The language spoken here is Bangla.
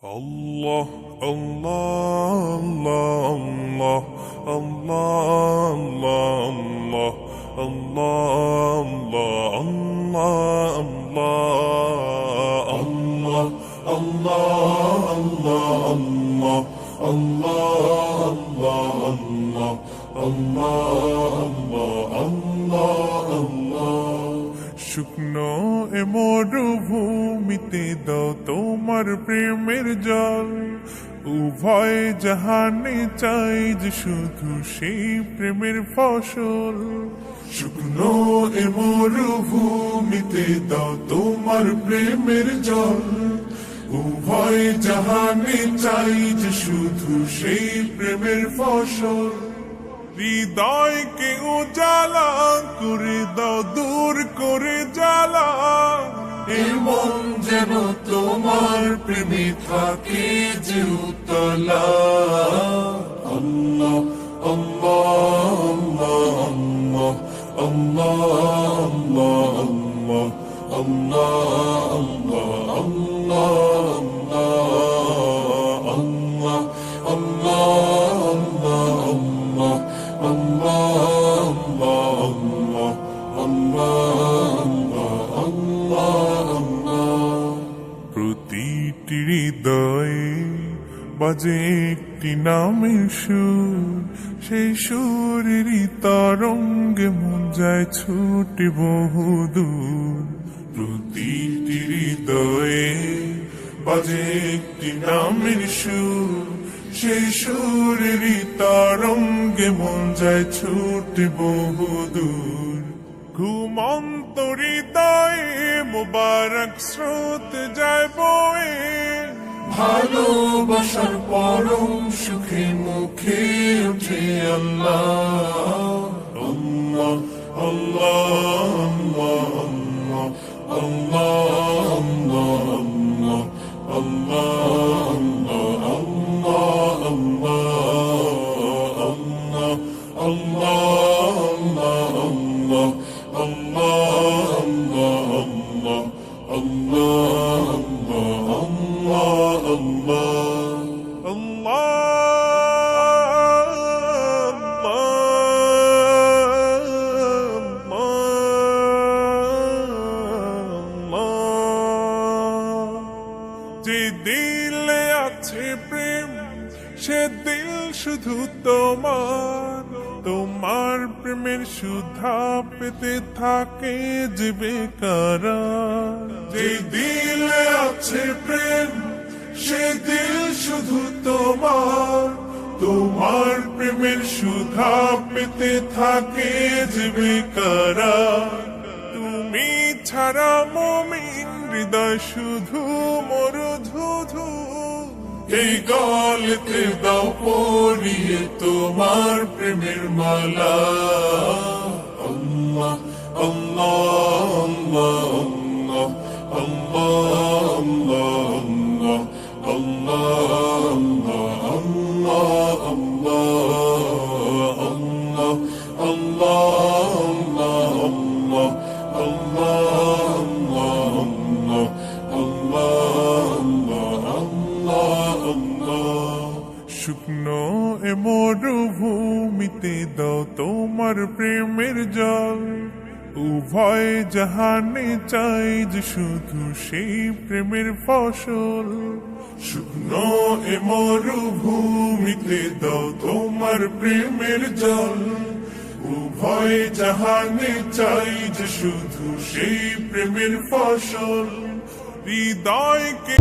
Allah, Allah, Allah, Allah, Allah, Allah, Allah, Allah, Allah, Allah, Allah, Allah, Allah. শুকনো এ মরুভূমিতে দাও তোমার প্রেমের জল, উভয় জাহানে চাই যে শুধু সেই প্রেমের ফসল। শুকনো এ মরুভূমিতে দাও তোমার প্রেমের জল, উভয় জাহানে চাই যে শুধু সেই প্রেমের ফসল। হৃদয়কে উজালা করে দাও, দূর করে জ্বালা, এমন যেন তোমার প্রেমে থাকে যে উতলা। আল্লাহ আল্লাহ আল্লাহ আল্লাহ আল্লাহ আল্লাহ আল্লাহ প্রতিটি হৃদয়ে বাজে একটি নামের সুর, সেই সুরেরই তরঙ্গে মন যায় ছুটে বহুদূর। প্রতিটি হৃদয়ে বাজে একটি নামের সুর, সেই সুরেরই তরঙ্গে মন যায় ছুটে বহুদূর। ঘুমন্ত হৃদয়ে মুবারক স্রোত যায় বয়ে, ভালোবাসার পরম সুখে মুখে উঠে আল্লাহ আল্লাহ আল্লাহ আল্লাহ আল্লাহ যে দিলে আছে প্রেম, সে দিল শুধু তোমার, তোমার প্রেমের সুধা পেতে থাকে যে বেকারার। যে দিলে আছে প্রেম, সে দিল শুধু তোমার, তোমার প্রেমের সুধা পেতে থাকে যে বেকারার। তুমি ছাড়া মুমিন হৃদয় শুধু মরুধুধু, এই গলেতে দাও পরিয়ে তোমার প্রেমের মালা। আল্লাহ আল্লাহ আল্লাহ আল্লাহ শুকনো এ মরুভূমিতে দাও তোমার প্রেমের জল, উভয় জাহানে চাই যে শুধু সেই প্রেমের ফসল। শুকনো এ মরুভূমিতে দাও তোমার প্রেমের জল, উভয় জাহানে চাই যে শুধু সেই প্রেমের ফসল। হৃদয়কে